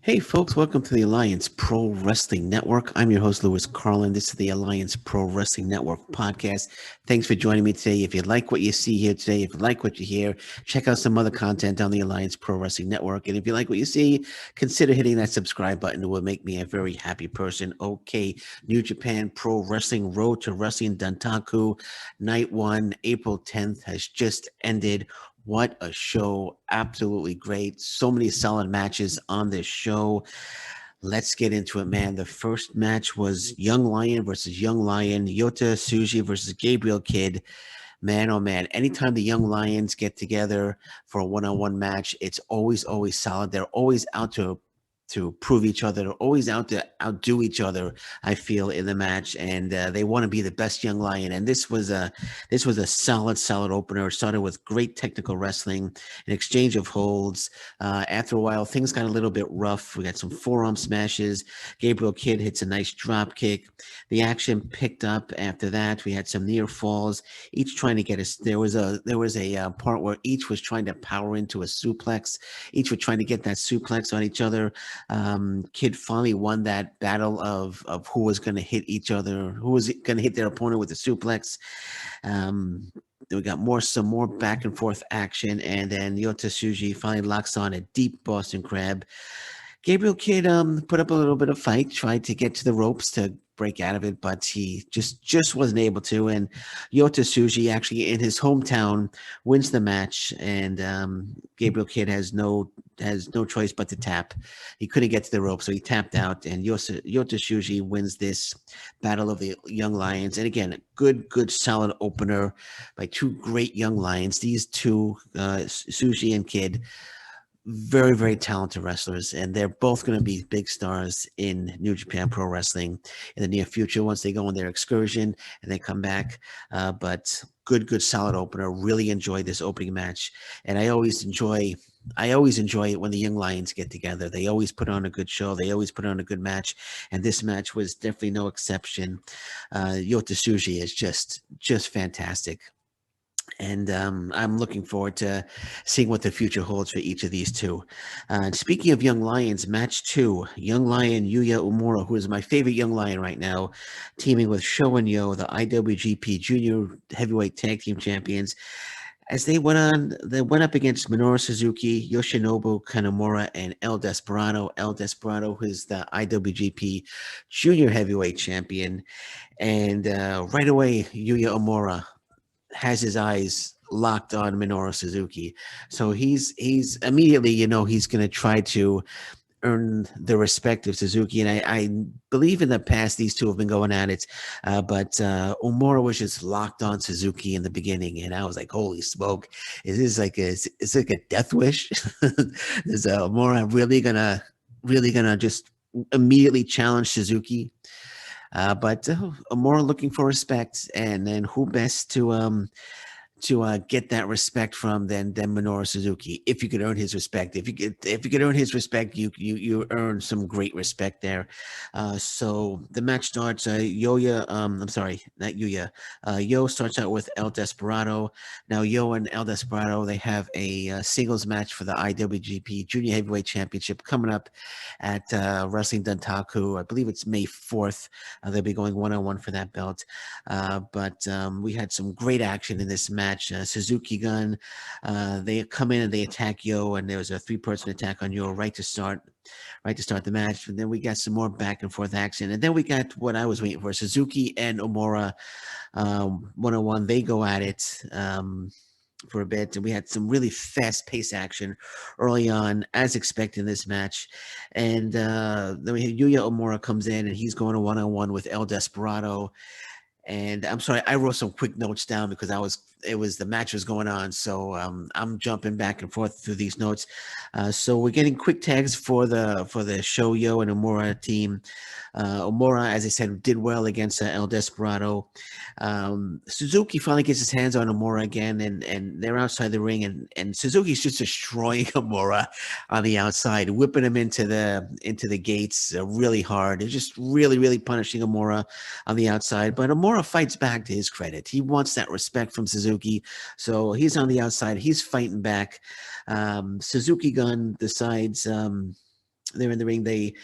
Hey, folks, welcome to the Alliance Pro Wrestling Network. I'm your host, Lewis Carlin. This is the Alliance Pro Wrestling Network podcast. Thanks for joining me today. If you like what you see here today, if you like what you hear, check out some other content on the Alliance Pro Wrestling Network. And if you like what you see, consider hitting that subscribe button. It will make me a very happy person. Okay, New Japan Pro Wrestling Road to Wrestling Dontaku Night 1, April 10th has just ended. What a show. Absolutely great. So many solid matches on this show. Let's get into it, man. The first match was Young Lion versus Young Lion, Yota Tsuji versus Gabriel Kid. Man, oh man, anytime the Young Lions get together for a one-on-one match, it's always solid. They're always out to prove each other. They're always out to outdo each other, I feel, in the match, and they want to be the best Young Lion. And this was a solid opener. It started with great technical wrestling, an exchange of holds. After a while, things got a little bit rough. We got some forearm smashes. Gabriel Kidd hits a nice drop kick. The action picked up after that. We had some near falls, each trying to get us. There was a part where each was trying to power into a suplex. Each were trying to get that suplex on each other. Kid finally won that battle of who was going to hit each other, who was going to hit their opponent with the suplex. Then we got some more back and forth action, and then Yota Tsuji finally locks on a deep Boston Crab. Gabriel Kidd put up a little bit of fight, tried to get to the ropes to break out of it, but he just wasn't able to. And Yota Tsuji, actually in his hometown, wins the match, and Gabriel Kidd has no choice but to tap. He couldn't get to the rope, so he tapped out, and Yota Tsuji wins this Battle of the Young Lions. And again, good solid opener by two great young lions. These two, Tsuji and Kidd, very talented wrestlers, and they're both going to be big stars in New Japan Pro Wrestling in the near future once they go on their excursion and they come back. But good solid opener. Really enjoyed this opening match, and I always enjoy it when the Young Lions get together. They always put on a good show. They always put on a good match, and this match was definitely no exception. Yota Tsuji is just fantastic. And I'm looking forward to seeing what the future holds for each of these two. Speaking of Young Lions, match two, Young Lion Yuya Uemura, who is my favorite Young Lion right now, teaming with Sho and Yo, the IWGP Junior Heavyweight Tag Team Champions. As they went up against Minoru Suzuki, Yoshinobu, Kanemaru, and El Desperado. El Desperado, who is the IWGP Junior Heavyweight Champion. And right away, Yuya Uemura has his eyes locked on Minoru Suzuki. So he's immediately, he's going to try to earn the respect of Suzuki. And I believe in the past these two have been going at it, but Uemura was just locked on Suzuki in the beginning, and I was like, "Holy smoke! Is this like a death wish? Is Uemura really gonna just immediately challenge Suzuki?" But more looking for respect, and then who best to get that respect from than Minoru Suzuki. If you could earn his respect, if you could earn his respect, you earn some great respect there. So the match starts. Yoya, I'm sorry, not Yuya. Yo starts out with El Desperado. Now Yo and El Desperado, they have a singles match for the IWGP Junior Heavyweight Championship coming up at Wrestling Dontaku. I believe it's May 4th. They'll be going one-on-one for that belt. But we had some great action in this match. Suzuki Gun, they come in and they attack Yo, and there was a three-person attack on Yo right to start the match. And then we got some more back and forth action, and then we got what I was waiting for: Suzuki and Uemura one-on-one. They go at it. For a bit, and we had some really fast-paced action early on, as expected in this match. And then we had Yuya Uemura comes in, and he's going to one-on-one with El Desperado. And I'm sorry, I wrote some quick notes down because the match was going on, so I'm jumping back and forth through these notes. So we're getting quick tags for the Shoyo and Uemura team. Uemura, as I said, did well against El Desperado. Suzuki finally gets his hands on Uemura again, and they're outside the ring, and Suzuki's just destroying Uemura on the outside, whipping him into the gates really hard. It's just really punishing Uemura on the outside, but Uemura fights back, to his credit. He wants that respect from Suzuki, so he's on the outside. He's fighting back. Suzuki Gun decides They're in the ring.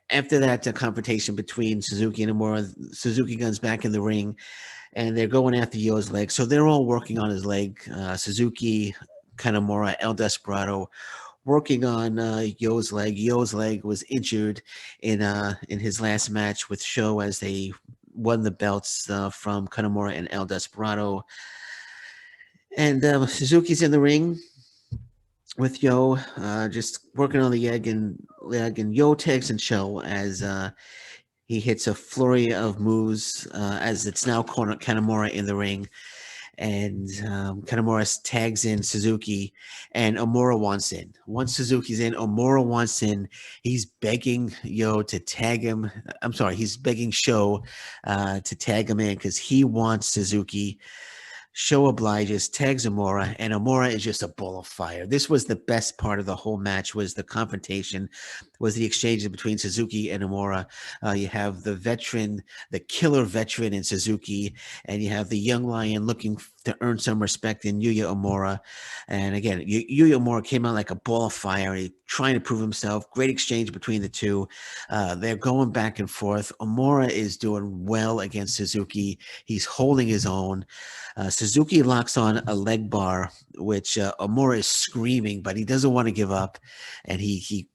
After that confrontation between Suzuki and Uemura, Suzuki comes back in the ring, and they're going after Yo's leg. So they're all working on his leg. Suzuki, Kanemaru, El Desperado, working on Yo's leg. Yo's leg was injured in his last match with Sho as they won the belts from Kanemaru and El Desperado. And Suzuki's in the ring with Yo, just working on the leg, and Yo tags and Sho as he hits a flurry of moves as it's now Kanemaru in the ring. And Kanemaru tags in Suzuki, and Uemura wants in. Once Suzuki's in, Uemura wants in. He's begging Yo to tag him. I'm sorry, he's begging Sho to tag him in because he wants Suzuki. Sho obliges, tags Uemura, and Uemura is just a ball of fire. This was the best part of the whole match, was the confrontation, was the exchanges between Suzuki and Uemura. You have the veteran, the killer veteran in Suzuki, and you have the young lion looking to earn some respect in Yuya Uemura. And again, Yuya Uemura came out like a ball of fire, trying to prove himself. Great exchange between the two. They're going back and forth. Uemura is doing well against Suzuki. He's holding his own. Suzuki locks on a leg bar, which Uemura is screaming, but he doesn't want to give up. And he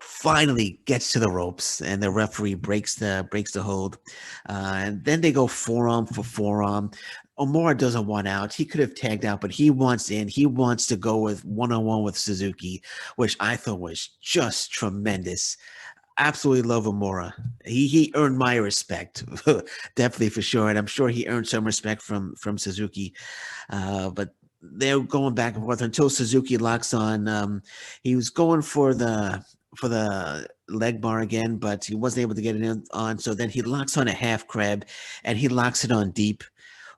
finally gets to the ropes, and the referee breaks the hold. And then they go forearm for forearm. Uemura doesn't want out. He could have tagged out, but he wants in. He wants to go with one-on-one with Suzuki, which I thought was just tremendous. Absolutely love Uemura. He earned my respect, definitely, for sure, and I'm sure he earned some respect from Suzuki. But they're going back and forth until Suzuki locks on. He was going for the leg bar again, but he wasn't able to get it on. So then he locks on a half crab, and he locks it on deep.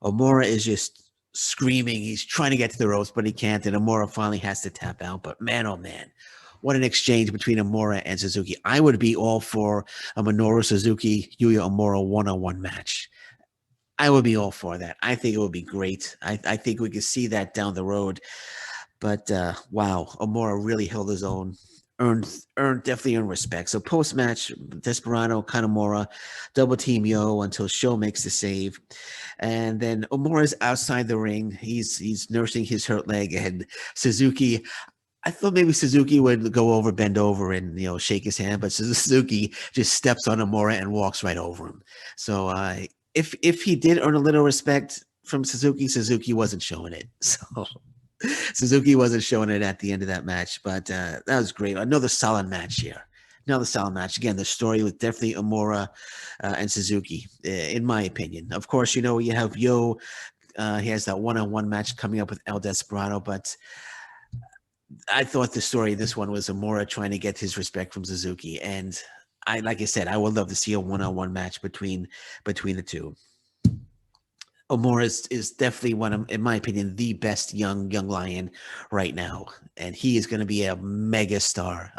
Uemura is just screaming. He's trying to get to the ropes, but he can't, and Uemura finally has to tap out. But man, oh man, what an exchange between Uemura and Suzuki. I would be all for a Minoru Suzuki, Yuya Uemura one-on-one match. I would be all for that. I think it would be great. I think we could see that down the road. But wow, Uemura really held his own. Definitely earned respect. So post-match, Desperado, Kanemaru, double team Yo until Sho makes the save. And then Uemura's outside the ring. He's nursing his hurt leg, and Suzuki, I thought maybe Suzuki would go over, bend over, and shake his hand, but Suzuki just steps on Uemura and walks right over him. So if he did earn a little respect from Suzuki wasn't showing it. So Suzuki wasn't showing it at the end of that match, but that was great. Another solid match here. Another solid match. Again, the story with definitely Uemura and Suzuki, in my opinion. Of course, you have Yo. He has that one-on-one match coming up with El Desperado, but I thought the story of this one was Uemura trying to get his respect from Suzuki. And like I said, I would love to see a one-on-one match between the two. Uemura is definitely in my opinion, the best young lion right now, and he is going to be a mega star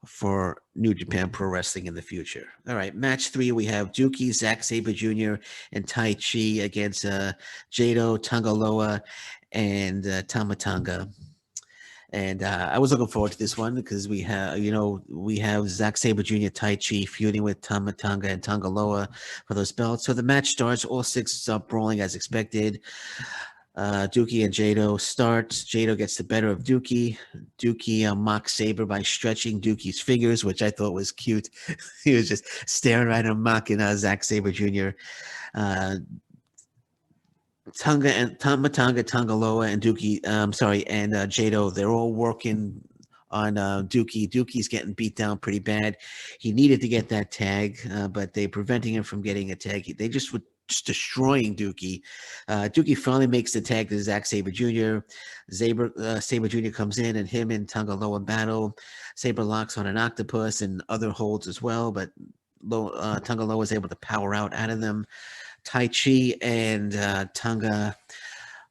for New Japan Pro Wrestling in the future. All right, match 3, we have Douki, Zack Sabre Jr., and Taichi against Jado, Tanga Loa, and Tanga. And I was looking forward to this one because we have Zack Sabre Jr., Taichi feuding with Tanga and Tanga Loa for those belts. So the match starts, all 6 brawling as expected. Douki and Jado starts. Jado gets the better of Douki. Douki mocks Sabre by stretching Douki's fingers, which I thought was cute. He was just staring right at him, mocking Zack Sabre Jr. Tanga and Tanga Loa and Douki, and Jado, they're all working on Douki. Douki's getting beat down pretty bad. He needed to get that tag, but they're preventing him from getting a tag. They just were just destroying Douki. Douki finally makes the tag to Zack Sabre Jr. Sabre Jr. comes in, and him and Tanga Loa battle. Sabre locks on an octopus and other holds as well, but Tanga Loa was able to power out of them. Taichi and Tanga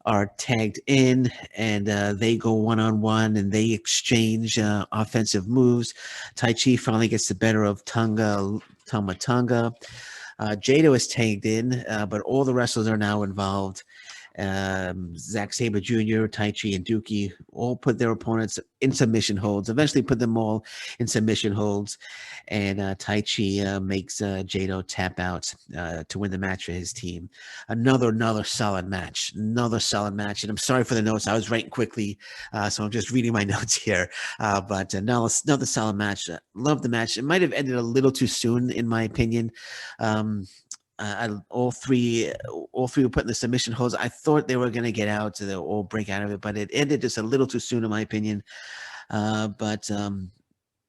are tagged in, and they go one-on-one, and they exchange offensive moves. Taichi finally gets the better of Tanga. Jado is tagged in, but all the wrestlers are now involved. Zack Sabre Jr., Taichi, and Douki all put their opponents in submission holds, eventually put them all in submission holds. And Taichi makes Jado tap out to win the match for his team. Another solid match. Another solid match. And I'm sorry for the notes. I was writing quickly, so I'm just reading my notes here. But another solid match. Love the match. It might have ended a little too soon, in my opinion. All three were put in the submission holds. I thought they were going to get out, so they'll all break out of it, but it ended just a little too soon, in my opinion. But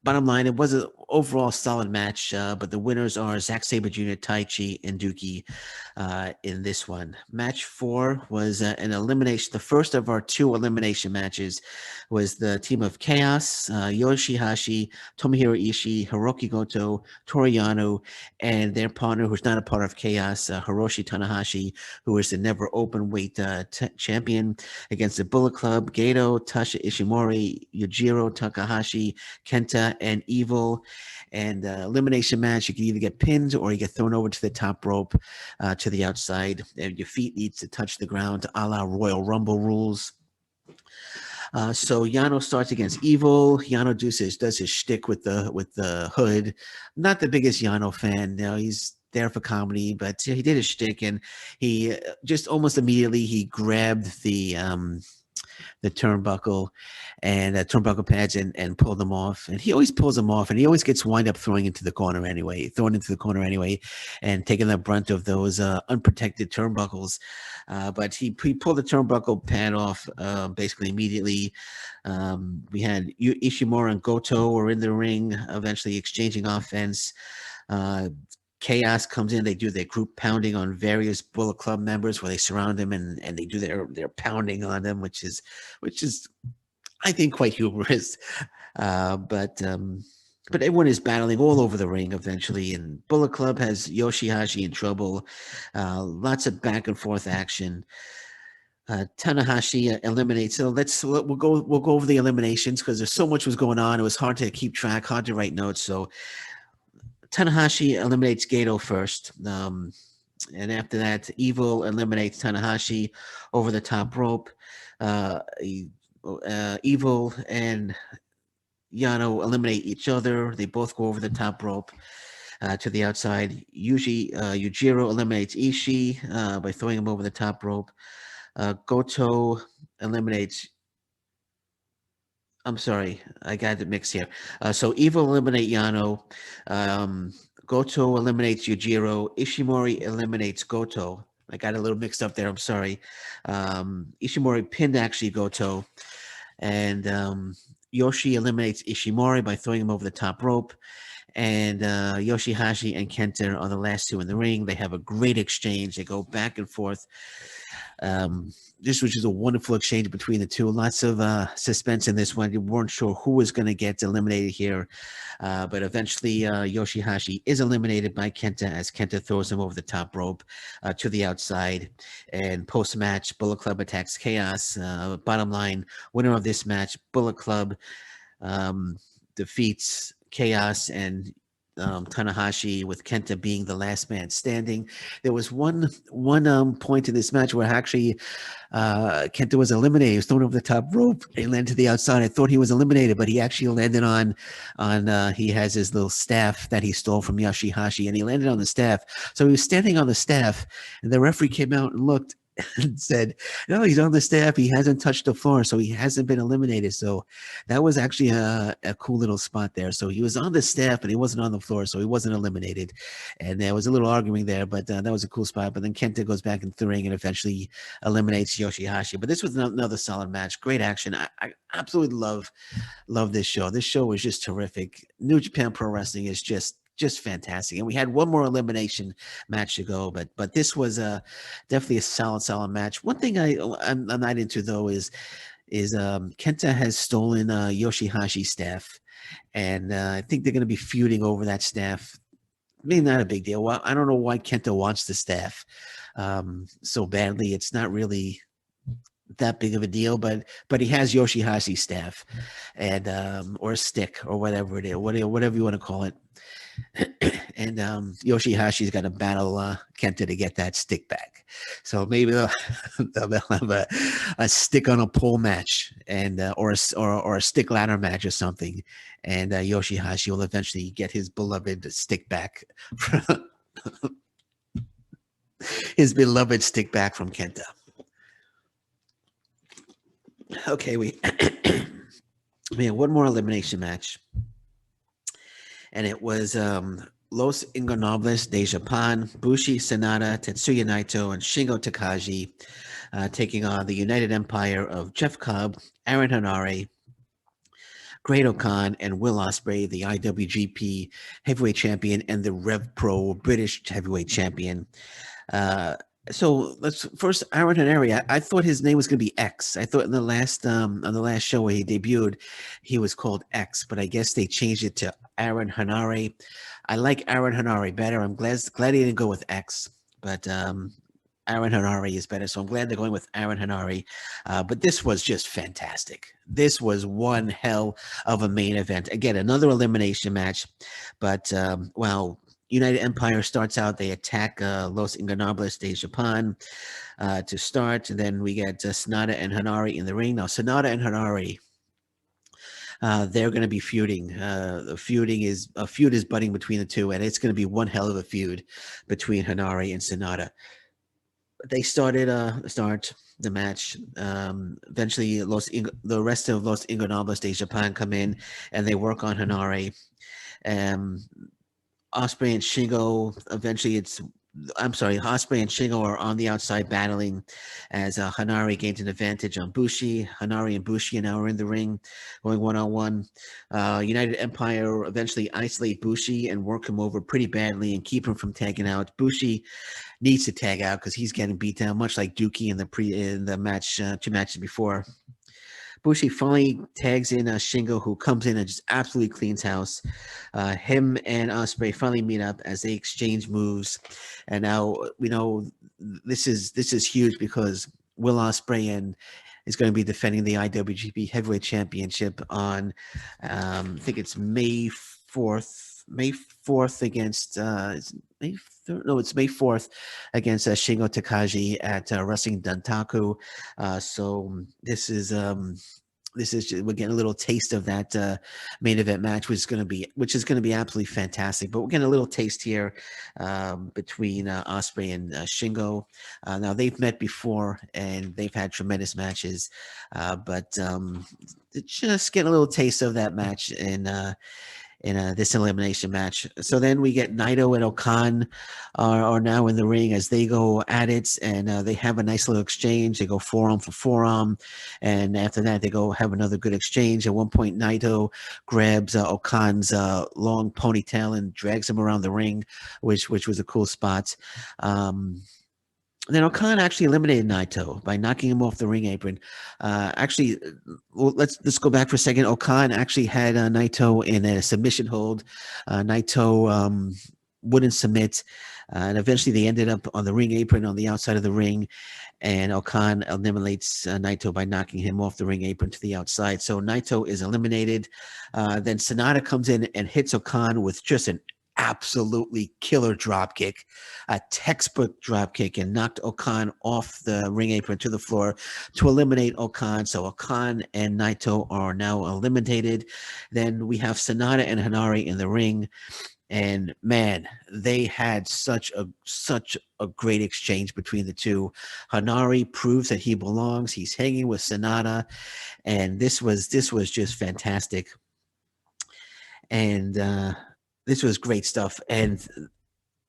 bottom line, it was an overall solid match, but the winners are Zack Sabre Jr., Taichi, and Douki in this one. Match 4 was an elimination. The first of our 2 elimination matches was the team of Chaos, YOSHI-HASHI, Tomohiro Ishii, Hiroki Goto, Toru Yano, and their partner, who's not a part of Chaos, Hiroshi Tanahashi, who is the never open weight champion, against the Bullet Club, Gedo, Tasha Ishimori, Yujiro, Takahashi, KENTA, and Evil. And elimination match, you can either get pinned or you get thrown over to the top rope to the outside, and your feet needs to touch the ground, a la Royal Rumble rules. So Yano starts against Evil. Yano does his shtick with the hood. Not the biggest Yano fan. You know, he's there for comedy, but he did his shtick, and he just almost immediately he grabbed the turnbuckle and turnbuckle pads and pulled them off. And he always pulls them off, and he always gets wind up throwing into the corner anyway, and taking the brunt of those unprotected turnbuckles. But he pulled the turnbuckle pad off basically immediately. We had Ishimori and Goto were in the ring, eventually exchanging offense. Chaos comes in. They do their group pounding on various Bullet Club members, where they surround them and they do their pounding on them, which is I think quite humorous. But everyone is battling all over the ring eventually, and Bullet Club has YOSHI-HASHI in trouble. Lots of back and forth action. Tanahashi eliminates. So we'll go over the eliminations, because there's so much was going on. It was hard to keep track, hard to write notes. So Tanahashi eliminates Gedo first. And after that, Evil eliminates Tanahashi over the top rope. Evil and Yano eliminate each other. They both go over the top rope to the outside. Yujiro eliminates Ishii by throwing him over the top rope. Goto eliminates... I'm sorry, I got it mixed here. So Evil eliminate Yano. Goto eliminates Yujiro. Ishimori eliminates Goto. I got a little mixed up there. I'm sorry. Ishimori pinned actually Goto. And Yoshi eliminates Ishimori by throwing him over the top rope. And YOSHI-HASHI and KENTA are the last 2 in the ring. They have a great exchange. They go back and forth. This was just a wonderful exchange between the 2. Lots of suspense in this one. You weren't sure who was going to get eliminated here. But eventually, YOSHI-HASHI is eliminated by KENTA, as KENTA throws him over the top rope to the outside. And post-match, Bullet Club attacks Chaos. Bottom line, winner of this match, Bullet Club, defeats Chaos and Tanahashi, with KENTA being the last man standing. There was one point in this match where actually KENTA was eliminated. He was thrown over the top rope. He landed to the outside. I thought he was eliminated, but he actually landed on he has his little staff that he stole from YOSHI-HASHI, and he landed on the staff. So he was standing on the staff, and the referee came out and looked and said, no, he's on the staff. He hasn't touched the floor, so he hasn't been eliminated. So that was actually a cool little spot there. So he was on the staff, but he wasn't on the floor, so he wasn't eliminated. And there was a little arguing there, but that was a cool spot. But then KENTA goes back into the ring and eventually eliminates YOSHI-HASHI. But this was another solid match. Great action. I absolutely love this show. This show was just terrific. New Japan Pro Wrestling is just fantastic. And we had one more elimination match to go, but this was definitely a solid match. One thing I'm not into though is KENTA has stolen YOSHI-HASHI's staff, and I think they're going to be feuding over that staff. I mean, not a big deal. Well, I don't know why KENTA wants the staff so badly. It's not really that big of a deal, but he has YOSHI-HASHI's staff, and or a stick or whatever it is, whatever you want to call it. and Yoshi-Hashi's got to battle Kenta to get that stick back. So maybe they'll have a stick on a pole match, and or a stick ladder match or something, and Yoshi-Hashi will eventually get his beloved stick back. His beloved stick back from Kenta. Okay, we had one more elimination match, and it was Los Ingobernables de Japan, Bushi, Sanada, Tetsuya Naito, and Shingo Takagi taking on the United Empire of Jeff Cobb, Aaron Henare, Great O'Khan, and Will Ospreay, the IWGP Heavyweight Champion and the Rev Pro British Heavyweight Champion. So let's first Aaron Henare. I thought his name was going to be X. I thought in the last on the last show where he debuted, he was called X, but I guess they changed it to Aaron Henare. I like Aaron Henare better. I'm glad he didn't go with X, but Aaron Henare is better. So I'm glad they're going with Aaron Henare. But this was just fantastic. This was one hell of a main event. Again, another elimination match, but wow. United Empire starts out. They attack Los Ingobernables de Japan to start. And then we get Sanada and Henare in the ring. Now, Sanada and Henare, they're going to be feuding. A feud is budding between the two, and it's going to be one hell of a feud between Henare and Sanada. They started the match. Eventually, the rest of Los Ingobernables de Japan come in, and they work on Henare. Ospreay and Shingo, Ospreay and Shingo are on the outside battling as Henare gains an advantage on Bushi. Henare and Bushi now are in the ring going one-on-one. United Empire eventually isolate Bushi and work him over pretty badly and keep him from tagging out. Bushi needs to tag out because he's getting beat down, much like Douki in the match, 2 matches before. Bushi finally tags in Shingo, who comes in and just absolutely cleans house. Him and Ospreay finally meet up as they exchange moves, and now we know this is huge because Will Ospreay is going to be defending the IWGP Heavyweight Championship on I think it's May 4th. May 4th against it's May 4th against Shingo Takagi at Wrestling Dontaku. So this is we're getting a little taste of that main event match, which is going to be absolutely fantastic. But we're getting a little taste here between Ospreay and Shingo. Now they've met before and they've had tremendous matches, but just getting a little taste of that match in this elimination match. So then we get Naito and O'Khan are now in the ring as they go at it, and they have a nice little exchange. They go forearm for forearm, and after that they go have another good exchange. At one point, Naito grabs O'Khan's long ponytail and drags him around the ring, which was a cool spot. Then O'Khan actually eliminated Naito by knocking him off the ring apron. Let's go back for a second. O'Khan actually had Naito in a submission hold. Naito wouldn't submit, and eventually they ended up on the ring apron on the outside of the ring, and O'Khan eliminates Naito by knocking him off the ring apron to the outside. So Naito is eliminated. Then Sanada comes in and hits O'Khan with just an absolutely killer drop kick, a textbook drop kick, and knocked O'Khan off the ring apron to the floor to eliminate O'Khan. So O'Khan and Naito are now eliminated. Then we have Sanada and Henare in the ring, and man, they had such a great exchange between the two. Henare proves that he belongs. He's hanging with Sanada, and this was just fantastic. And this was great stuff. And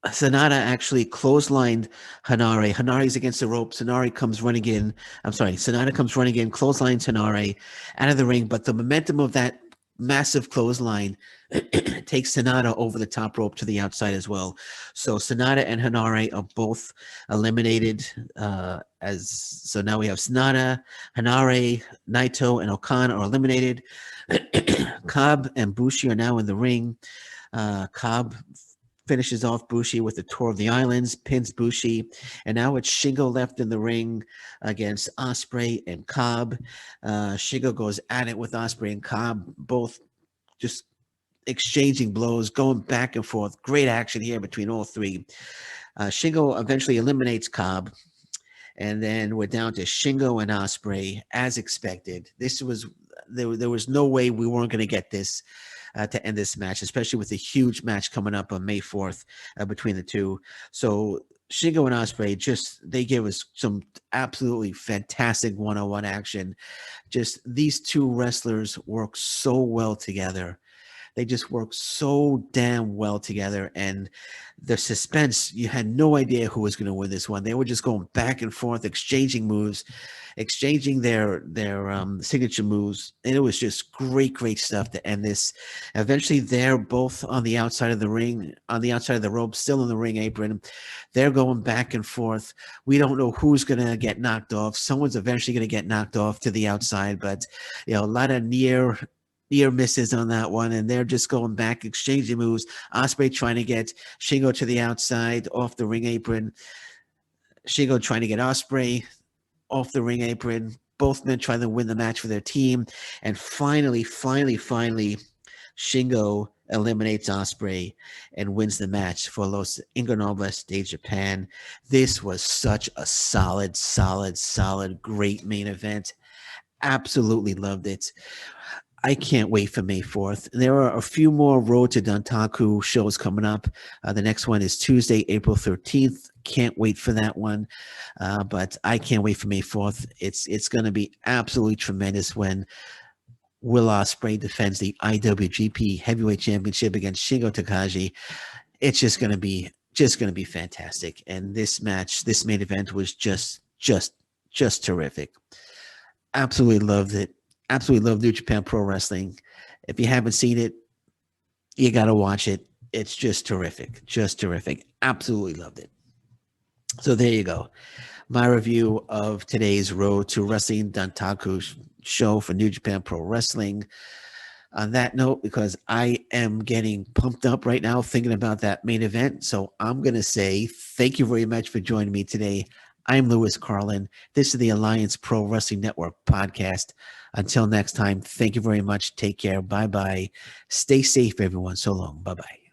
Sanada actually clotheslined Henare. Hanare's against the rope. Sanada comes running in, clotheslines Henare out of the ring. But the momentum of that massive clothesline takes Sanada over the top rope to the outside as well. So Sanada and Henare are both eliminated. So now we have Sanada, Henare, Naito, and O'Khan are eliminated. Cobb and Bushi are now in the ring. Cobb finishes off Bushi with a tour of the islands, pins Bushi, and now it's Shingo left in the ring against Ospreay and Cobb. Shingo goes at it with Ospreay and Cobb, both just exchanging blows, going back and forth. Great action here between all three. Shingo eventually eliminates Cobb. And then we're down to Shingo and Ospreay, as expected. There was no way we weren't going to get this to end this match, especially with the huge match coming up on May 4th between the two. So Shingo and Ospreay they gave us some absolutely fantastic one-on-one action. Just these two wrestlers work so well together. They just work so damn well together, and the suspense, you had no idea who was going to win this one. They were just going back and forth, exchanging moves, exchanging their signature moves, and it was just great stuff to end this. Eventually, they're both on the outside of the ring, on the outside of the rope, still in the ring apron. They're going back and forth. We don't know who's going to get knocked off. Someone's eventually going to get knocked off to the outside, but a lot of near misses on that one, and they're just going back, exchanging moves. Ospreay trying to get Shingo to the outside, off the ring apron. Shingo trying to get Ospreay off the ring apron. Both men trying to win the match for their team. And finally, Shingo eliminates Ospreay and wins the match for Los Ingonobles de Japan. This was such a solid, great main event. Absolutely loved it. I can't wait for May 4th. There are a few more Road to Dontaku shows coming up. The next one is Tuesday, April 13th. Can't wait for that one. But I can't wait for May 4th. It's going to be absolutely tremendous when Will Ospreay defends the IWGP Heavyweight Championship against Shingo Takahashi. It's just going to be fantastic. And this main event was just terrific. Absolutely loved it. Absolutely love New Japan Pro Wrestling. If you haven't seen it, you got to watch it. It's just terrific. Absolutely loved it. So there you go. My review of today's Road to Wrestling Dontaku show for New Japan Pro Wrestling. On that note, because I am getting pumped up right now thinking about that main event, so I'm going to say thank you very much for joining me today. I'm Lewis Carlin. This is the Alliance Pro Wrestling Network podcast. Until next time, thank you very much. Take care. Bye-bye. Stay safe, everyone. So long. Bye-bye.